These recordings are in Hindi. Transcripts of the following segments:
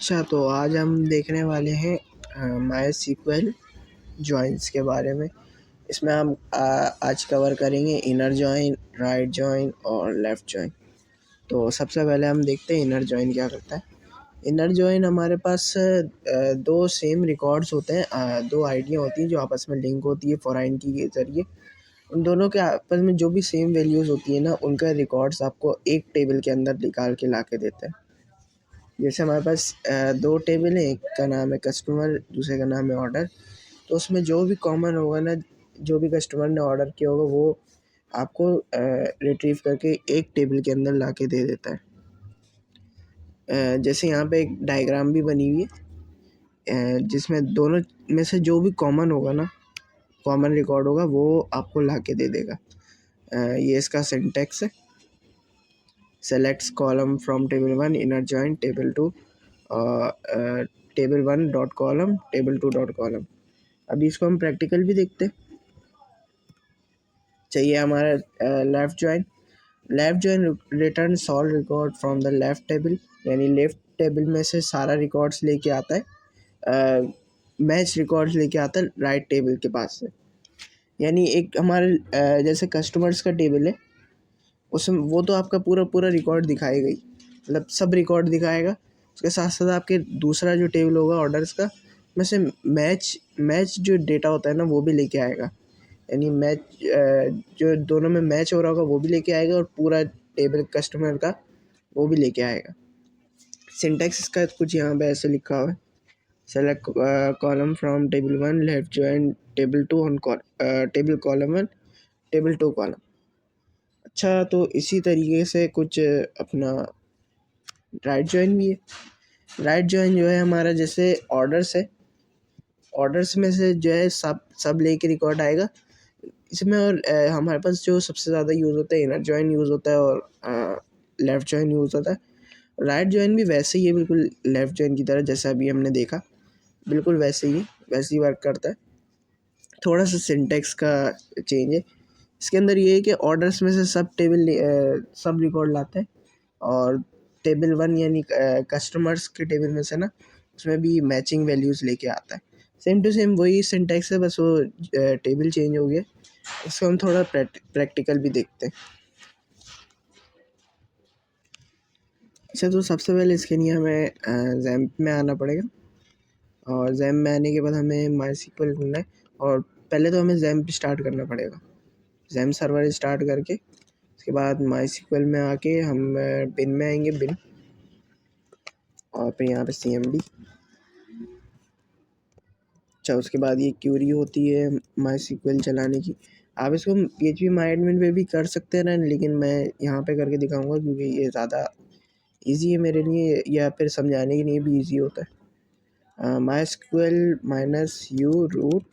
अच्छा, तो आज हम देखने वाले हैं माई SQL जॉइंस के बारे में। इसमें हम आज कवर करेंगे इनर जॉइन, राइट जॉइन और लेफ़्ट जॉइन। तो सबसे पहले हम देखते हैं इनर जॉइन क्या करता है। इनर जॉइन हमारे पास दो सेम रिकॉर्ड्स होते हैं, दो आईडियाँ होती हैं जो आपस में लिंक होती है फॉरेन की के ज़रिए। उन दोनों के आपस में जो भी सेम वैल्यूज़ होती है ना, उनका रिकॉर्ड्स आपको एक टेबल के अंदर निकाल के ला के देते हैं। जैसे हमारे पास दो टेबल हैं, एक का नाम है कस्टमर, दूसरे का नाम है ऑर्डर। तो उसमें जो भी कॉमन होगा ना, जो भी कस्टमर ने ऑर्डर किया होगा वो आपको रिट्रीव करके एक टेबल के अंदर ला के दे देता है। जैसे यहाँ पे एक डायग्राम भी बनी हुई है, जिसमें दोनों में से जो भी कॉमन होगा ना, कॉमन रिकॉर्ड होगा, वो आपको ला के दे देगा। ये इसका सिंटैक्स है। Selects column from table 1 inner join table 2 table 1 dot column table 2 dot column. अभी इसको हम प्रैक्टिकल भी देखते हैं। चाहिए हमारा left join. Left join return solve record from the left table, यानी लेफ़्ट टेबल में से सारा रिकॉर्ड्स लेके आता है, मैच रिकॉर्ड्स लेके आता है राइट टेबल के पास से। यानी एक हमारे जैसे कस्टमर्स का टेबल है, उसमें वो तो आपका पूरा रिकॉर्ड दिखाएगा ही, मतलब सब रिकॉर्ड दिखाएगा। उसके साथ साथ आपके दूसरा जो टेबल होगा ऑर्डर्स का, में से मैच जो डेटा होता है ना, वो भी लेके आएगा। यानी मैच जो दोनों में मैच हो रहा होगा वो भी लेके आएगा, और पूरा टेबल कस्टमर का वो भी लेके आएगा। सिंटैक्स इसका कुछ यहाँ पे ऐसे लिखा हुआ है। Select column from table 1 left join table 2 on table column 1 table 2 column. अच्छा, तो इसी तरीके से कुछ अपना राइट जॉइन भी है। राइट जॉइन जो है हमारा, जैसे ऑर्डर्स है, ऑर्डर्स में से जो है सब लेके रिकॉर्ड आएगा इसमें। और हमारे पास जो सबसे ज़्यादा यूज़ होता है इनर जॉइन यूज़ होता है, और लेफ़्ट जॉइन यूज़ होता है। राइट जॉइन भी वैसे ही है, बिल्कुल लेफ़्ट जॉइन की तरह, जैसा अभी हमने देखा, बिल्कुल वैसे ही वर्क करता है। थोड़ा सा सिंटैक्स का चेंज है इसके अंदर। ये है कि ऑर्डर्स में से सब रिकॉर्ड लाता है, और टेबल 1 यानी कस्टमर्स के टेबल में से ना, उसमें भी मैचिंग वैल्यूज़ लेके आता है। सेम टू सेम वही सिंटैक्स है, बस वो टेबल चेंज हो गया। इसको हम थोड़ा प्रैक्टिकल भी देखते हैं। अच्छा, तो सबसे पहले इसके लिए हमें XAMPP में आना पड़ेगा, और XAMPP में आने के बाद हमें MySQL ढूंढना है। और पहले तो हमें XAMPP स्टार्ट करना पड़ेगा। XAMPP सर्वर स्टार्ट करके उसके बाद MySQL में आके हम बिन में आएंगे, बिन, और फिर यहाँ पे CMD। अच्छा, उसके बाद ये क्यूरी होती है MySQL चलाने की। आप इसको phpMyAdmin पे भी कर सकते हैं ना, लेकिन मैं यहाँ पे करके दिखाऊंगा क्योंकि ये ज़्यादा ईजी है मेरे लिए, या फिर समझाने के लिए भी ईजी होता है। MySQL -u root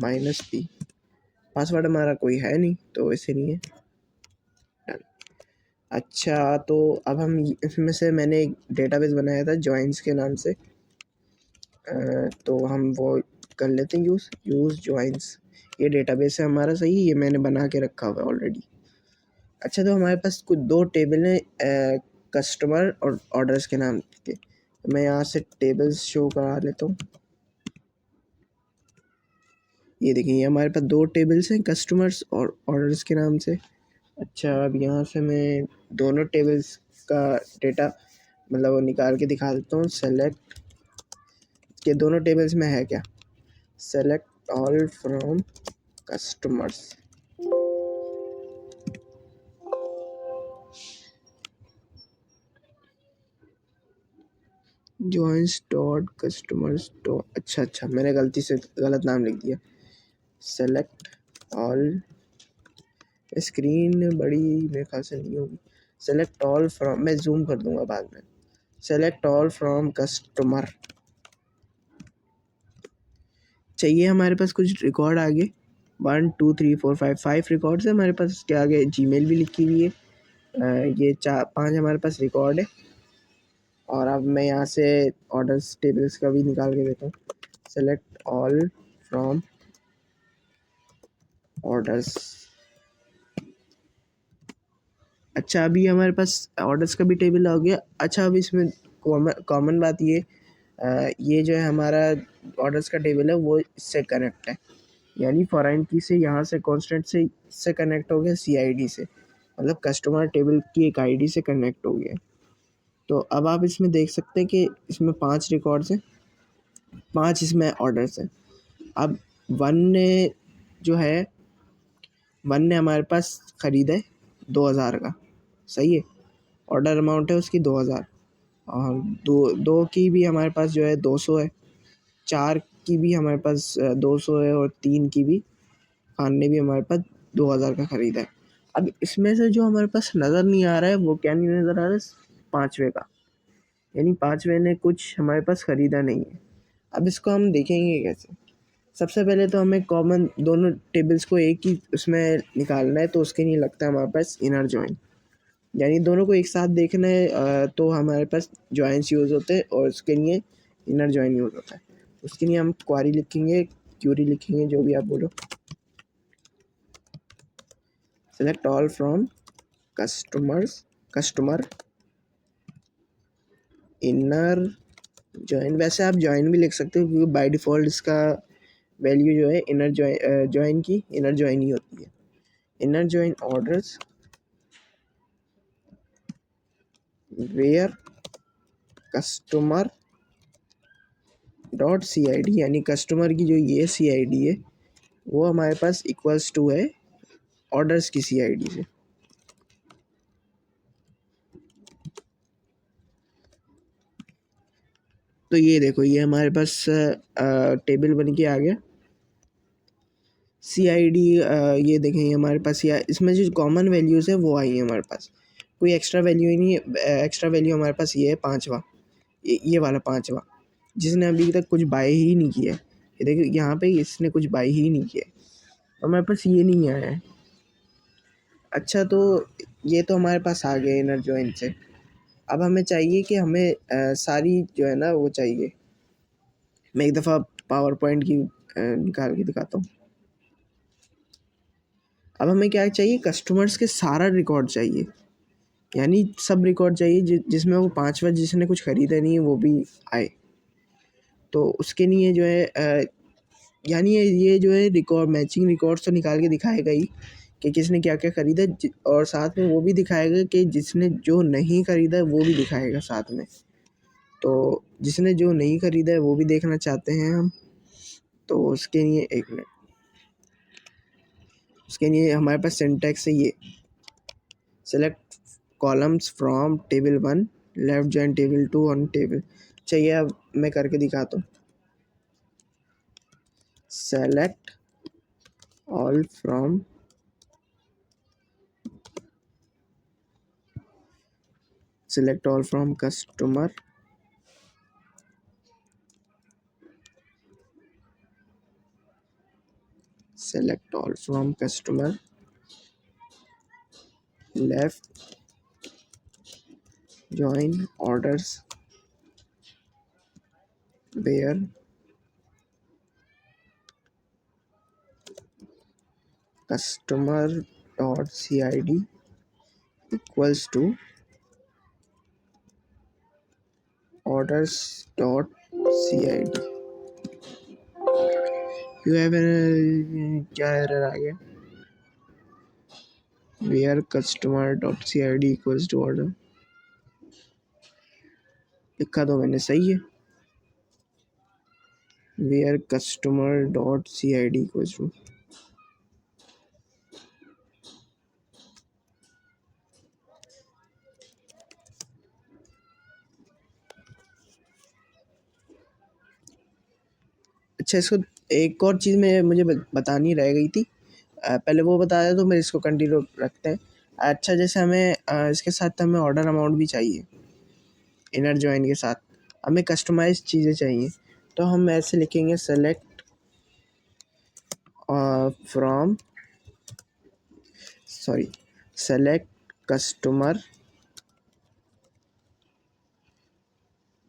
-p। Password हमारा कोई है नहीं, तो इसे नहीं है। अच्छा, तो अब हम इसमें से मैंने एक डेटाबेस बनाया था जॉइंस के नाम से, तो हम वो कर लेते हैं यूज़ जॉइंस। ये डेटाबेस है हमारा, सही, ये मैंने बना के रखा हुआ है ऑलरेडी। अच्छा, तो हमारे पास कुछ दो टेबल हैं, कस्टमर और ऑर्डर्स के नाम के। तो मैं यहाँ से टेबल्स शो करा लेता हूँ। ये देखिए, ये हमारे पास दो टेबल्स हैं, कस्टमर्स और ऑर्डर्स के नाम से। अच्छा, अब यहाँ से मैं दोनों टेबल्स का डेटा मतलब वो निकाल के दिखा देता हूँ। सेलेक्ट के दोनों टेबल्स में है क्या, select all from customers. Joins dot customers dot, अच्छा मैंने गलती से गलत नाम लिख दिया। सेलेक्ट ऑल, स्क्रीन बड़ी मेरे ख्याल से नहीं होगी। सेलेक्ट ऑल फ्रॉम, मैं जूम कर दूंगा बाद में। Select all from customer. चाहिए हमारे पास कुछ रिकॉर्ड आगे, 1 2 3 4 5 रिकॉर्ड्स है हमारे पास। इसके आगे जीमेल भी लिखी हुई है। ये 4 5 हमारे पास रिकॉर्ड है। और अब मैं यहाँ से ऑर्डर्स टेबल्स का भी निकाल के देता हूँ। Select all from orders. अच्छा, अभी हमारे पास ऑर्डर्स का भी टेबल आ गया। अच्छा, अब इसमें कॉमन बात ये ये जो है हमारा ऑर्डर्स का टेबल है वो इससे कनेक्ट है, यानी फॉरेन की से यहाँ से कांस्टेंट से इससे कनेक्ट हो गया CID से, मतलब कस्टमर टेबल की एक ID से कनेक्ट हो गया। तो अब आप इसमें देख सकते हैं कि इसमें 5 रिकॉर्ड्स हैं, 5 इसमें ऑर्डर्स हैं। अब वन ने जो है वन ने हमारे पास ख़रीदा है 2000 का, सही है, ऑर्डर अमाउंट है उसकी 2000, और दो की भी हमारे पास जो है 200 है, 4 की भी हमारे पास 200 है, और 3 की भी खान ने भी हमारे पास 2000 का ख़रीदा है। अब इसमें से जो हमारे पास नज़र नहीं आ रहा है वो क्या नहीं नज़र आ रहा है, 5वें का, यानी 5वें ने कुछ हमारे पास ख़रीदा नहीं है। अब इसको हम देखेंगे कैसे। सबसे पहले तो हमें कॉमन दोनों टेबल्स को एक ही उसमें निकालना है, तो उसके लिए लगता है हमारे पास इनर जॉइन, यानी दोनों को एक साथ देखना है, तो हमारे पास जॉइंट्स यूज़ होते हैं और उसके लिए इनर जॉइन यूज़ होता है। उसके लिए हम क्वारी लिखेंगे, क्यूरी लिखेंगे, जो भी आप बोलो। Select all from customer inner join. वैसे आप जॉइन भी लिख सकते हो क्योंकि बाय डिफ़ॉल्ट इसका वैल्यू जो है इनर जॉइन की इनर जॉइन ही होती है। Inner join orders where customer dot CID, यानी कस्टमर की जो ये CID है वो हमारे पास इक्वल्स टू है ऑर्डर्स की CID से। तो ये देखो ये हमारे पास टेबल बन के आ गया। CID ये देखें ये हमारे पास, या इसमें जो कॉमन वैल्यूज़ है वो आई है हमारे पास, कोई एक्स्ट्रा वैल्यू ही नहीं है। एक्स्ट्रा वैल्यू हमारे पास ये है 5वां, ये वाला 5वां, जिसने अभी तक कुछ बाय ही नहीं किया है। ये देखिए यहाँ पे इसने कुछ बाय ही नहीं किया है, और हमारे पास ये नहीं आया है। अच्छा, तो ये तो हमारे पास आ गया इनर जॉइन से। अब हमें चाहिए कि हमें सारी जो है ना वो चाहिए। मैं एक दफ़ा पावर पॉइंट की निकाल के दिखाता हूँ। अब हमें क्या चाहिए, कस्टमर्स के सारा रिकॉर्ड चाहिए, यानी सब रिकॉर्ड चाहिए जिसमें वो 5वां जिसने कुछ ख़रीदा नहीं है वो भी आए। तो उसके लिए जो है यानी ये जो है रिकॉर्ड मैचिंग रिकॉर्ड्स तो निकाल के दिखाएगा ही कि किसने क्या क्या ख़रीदा, और साथ में वो भी दिखाएगा कि जिसने जो नहीं ख़रीदा वो भी दिखाएगा साथ में। तो जिसने जो नहीं ख़रीदा है वो भी देखना चाहते हैं हम, तो उसके लिए एक मिनट, उसके लिए हमारे पास सिंटैक्स है ये, select columns from table 1 left join table 2 on table. चाहिए अब मैं करके दिखाता हूँ। Select all from customer select all from customer left join orders where customer dot CID equals to orders dot CID। you have a क्या एरर आ गया, where customer dot CID equals to order, लिखा तो मैंने सही है, where customer dot CID equals to। अच्छा, इसको एक और चीज़ में मुझे बतानी रह गई थी, पहले वो बताया तो मैं इसको कंटिन्यू रखते हैं। अच्छा, जैसे हमें इसके साथ हमें ऑर्डर अमाउंट भी चाहिए, इनर जॉइन के साथ हमें कस्टमाइज चीज़ें चाहिए, तो हम ऐसे लिखेंगे select from select customer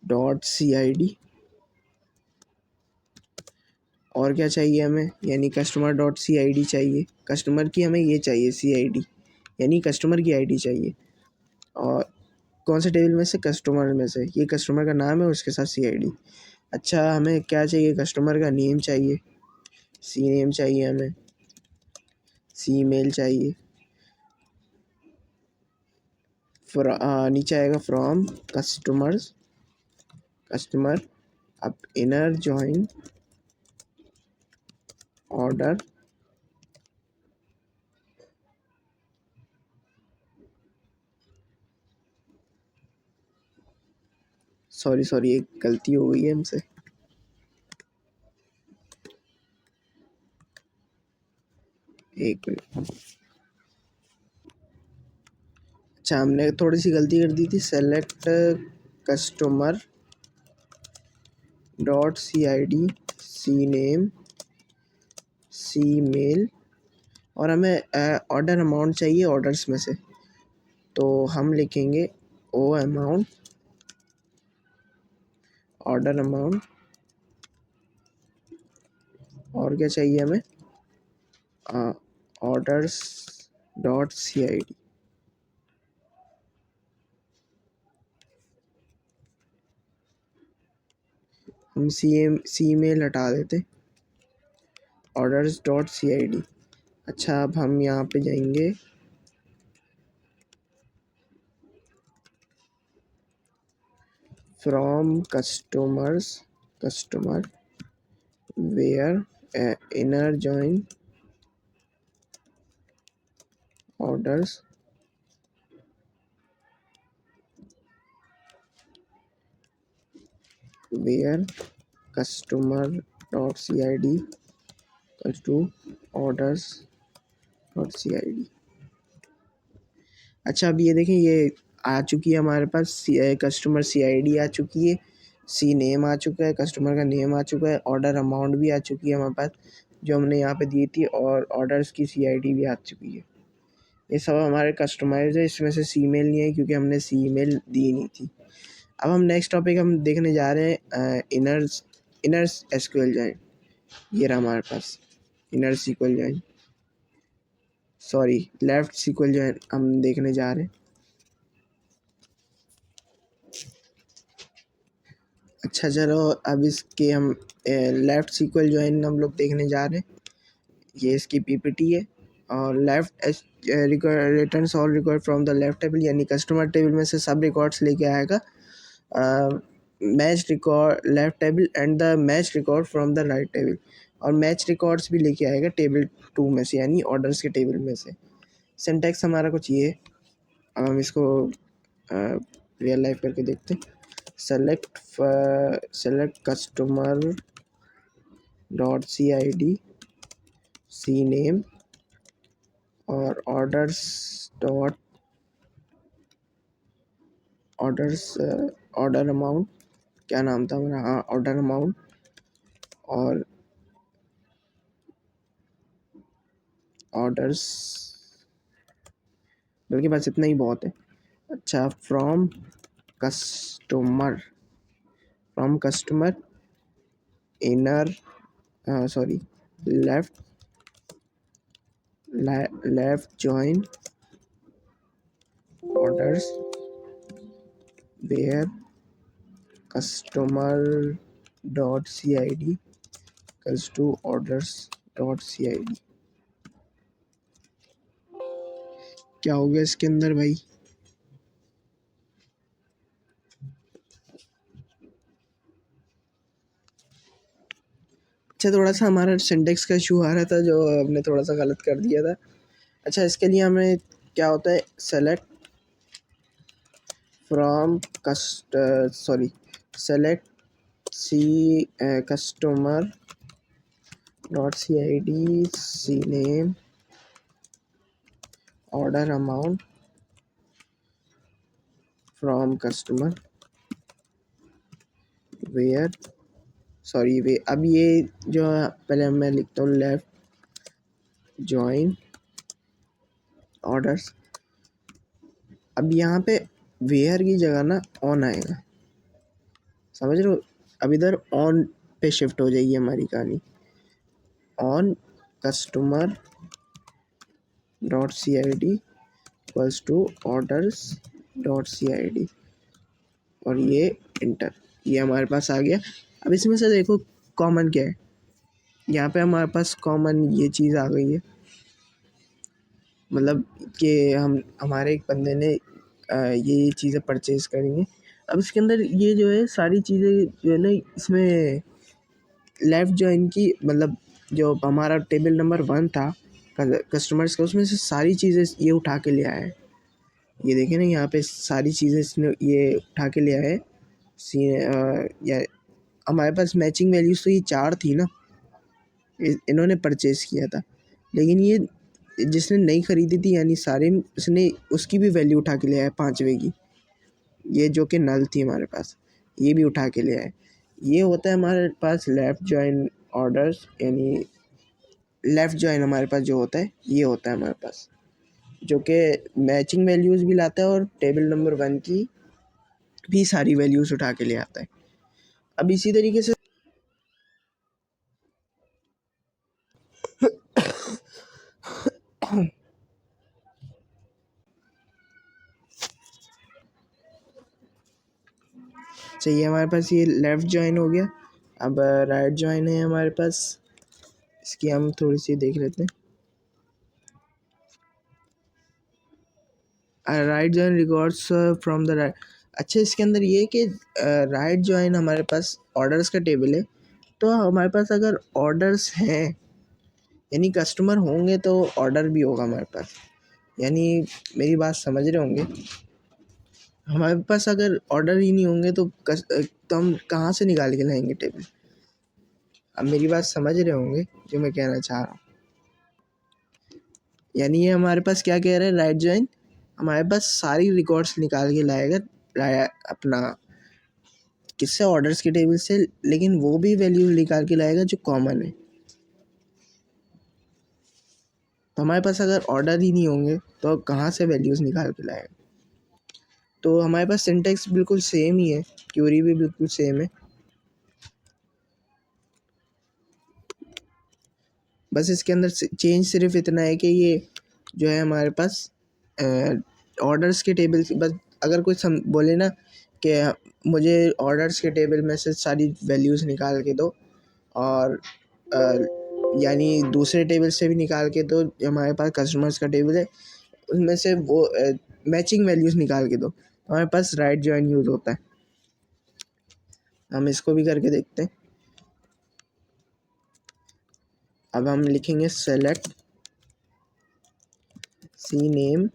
dot CID, और क्या चाहिए हमें, यानी कस्टमर डॉट CID चाहिए, कस्टमर की हमें ये चाहिए CID, यानी कस्टमर की ID चाहिए, और कौन से टेबल में से? कस्टमर में से। ये कस्टमर का नाम है, उसके साथ CID। अच्छा, हमें क्या चाहिए? कस्टमर का नेम चाहिए, सी नेम चाहिए, हमें सी मेल चाहिए। नीचे आएगा फ्रॉम कस्टमर। अब इनर जॉइन ऑर्डर, सॉरी एक गलती हो गई है हमसे। एक मिनट। अच्छा, हमने थोड़ी सी गलती कर दी थी। Select customer .cid, C name, C mail, और हमें ऑर्डर अमाउंट चाहिए ऑर्डर्स में से। तो हम लिखेंगे ओ अमाउंट, ऑर्डर अमाउंट, और क्या चाहिए हमें? Orders .cid। हम सी मेल हटा देते, orders.cid। अच्छा, अब हम यहाँ पे जाएंगे, from customer where inner join orders where customer.cid equals to orders.cid। अच्छा, अब ये देखें, ये आ चुकी है हमारे पास, कस्टमर CID आ चुकी है, सी नेम आ चुका है, कस्टमर का नेम आ चुका है, ऑर्डर अमाउंट भी आ चुकी है हमारे पास जो हमने यहाँ पे दी थी, और ऑर्डर्स की CID भी आ चुकी है। ये सब हमारे कस्टमाइज है, इसमें से सी मेल नहीं है क्योंकि हमने सी मेल दी नहीं थी। अब हम नेक्स्ट टॉपिक हम देखने जा रहे हैं इनर SQL जॉइन। ये रहा हमारे पास inner SQL join, sorry left SQL join हम देखने जा रहे हैं। अच्छा, चलो अब इसके हम लेफ्ट SQL जॉइन हम लोग देखने जा रहे हैं। ये इसकी PPT है, और left return all record from the left table, यानी कस्टमर टेबल में से सब रिकॉर्ड्स लेके आएगा, match record left table and the match record from the right table, और मैच रिकॉर्ड्स भी लेके आएगा टेबल 2 में से, यानी ऑर्डर्स के टेबल में से। सिंटैक्स हमारा कुछ ये है। अब हम इसको रियल लाइफ करके देखते हैं। Select customer .cid, C name, और ऑर्डर अमाउंट, क्या नाम था हमारा? हाँ, ऑर्डर अमाउंट, और ऑर्डर्स, बल्कि बस इतना ही बहुत है। अच्छा, from customer inner sorry left join orders where customer.cid equals to orders.cid। क्या हो गया इसके अंदर भाई? अच्छा, थोड़ा सा हमारा सिंटेक्स का इशू आ रहा था जो हमने थोड़ा सा गलत कर दिया था। अच्छा, इसके लिए हमें क्या होता है? Select from select customer .cid, C name, order amount, from customer where अब ये जो पहले मैं लिखता हूँ लेफ्ट जॉइन ऑर्डर्स। अब यहाँ पे वेयर की जगह ना ऑन आएगा, समझ रहे हो? अब इधर ऑन पे शिफ्ट हो जाएगी हमारी कहानी। On customer.cid equals to orders .cid और ये इंटर, ये हमारे पास आ गया। अब इसमें से देखो कॉमन क्या है, यहाँ पे हमारे पास कॉमन ये चीज़ आ गई है, मतलब कि हमारे एक बंदे ने ये चीज़ें परचेज़ करी हैं। अब इसके अंदर ये जो है सारी चीज़ें जो है ना, इसमें लेफ़्ट जॉइन की, मतलब जो हमारा टेबल नंबर 1 था कस्टमर्स का, उसमें से सारी चीज़ें ये उठा के ले आया है। ये देखिए ना, यहाँ पे सारी चीज़ें इसने ये उठा के ले आया है। या हमारे पास मैचिंग वैल्यूज़ तो ये 4 थी ना, इन्होंने परचेज़ किया था, लेकिन ये जिसने नहीं ख़रीदी थी यानी सारे उसने उसकी भी वैल्यू उठा के ले आया 5वें की, ये जो कि नल थी हमारे पास, ये भी उठा के ले आए। ये होता है हमारे पास लेफ़्ट जॉइन ऑर्डर्स, यानी लेफ़्ट जॉइन हमारे पास जो होता है ये होता है हमारे पास, जो कि मैचिंग वैल्यूज़ भी लाता है और टेबल नंबर 1 की भी सारी वैल्यूज़ उठा के ले आता है। अब इसी तरीके से चाहिए हमारे पास, ये लेफ़्ट जॉइन हो गया। अब राइट जॉइन है हमारे पास, इसकी हम थोड़ी सी देख लेते हैं। Right join records from the right. अच्छा, इसके अंदर ये है कि राइट जॉइन हमारे पास ऑर्डर्स का टेबल है, तो हमारे पास अगर ऑर्डर्स हैं यानी कस्टमर होंगे तो ऑर्डर भी होगा हमारे पास, यानी मेरी बात समझ रहे होंगे। हमारे पास अगर ऑर्डर ही नहीं होंगे तो हम कहाँ से निकाल के लाएंगे टेबल। अब मेरी बात समझ रहे होंगे जो मैं कहना चाह रहा हूँ, यानी ये हमारे पास क्या कह रहा है, राइट जॉइन हमारे पास सारी रिकॉर्ड्स निकाल के लाएगा अपना किससे, ऑर्डर्स के टेबल से, लेकिन वो भी वैल्यू निकाल के लाएगा जो कॉमन है। तो हमारे पास अगर ऑर्डर ही नहीं होंगे तो कहाँ से वैल्यूज़ निकाल के लाएगा। तो हमारे पास सिंटेक्स बिल्कुल सेम ही है, क्यूरी भी बिल्कुल सेम है, बस इसके अंदर चेंज सिर्फ इतना है कि ये जो है हमारे पास ऑर्डर्स के टेबल से, बस अगर कोई बोले ना कि मुझे ऑर्डर्स के टेबल में से सारी वैल्यूज़ निकाल के दो, और यानी दूसरे टेबल से भी निकाल के दो, हमारे पास कस्टमर्स का टेबल है उसमें से वो मैचिंग वैल्यूज़ निकाल के दो, हमारे पास राइट जॉइन यूज़ होता है। हम इसको भी करके देखते हैं। अब हम लिखेंगे सेलेक्ट सी नेम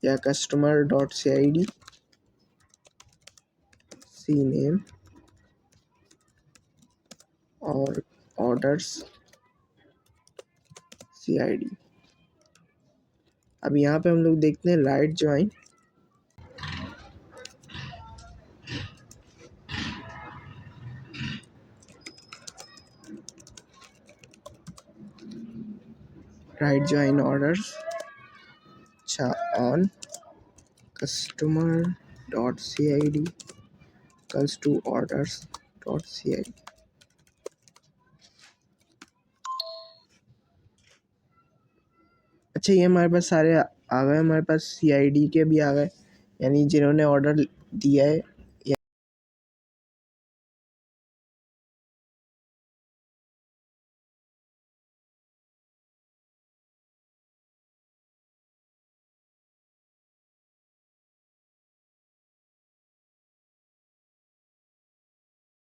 या customer dot CID, C name और ऑर्डर्स CID। अब यहाँ पे हम लोग देखते हैं right join, right join orders, अच्छा on customer dot CID equals to orders dot CID। अच्छा, ये हमारे पास सारे आ गए, हमारे पास CID के भी आ गए, यानी जिन्होंने ऑर्डर दिया है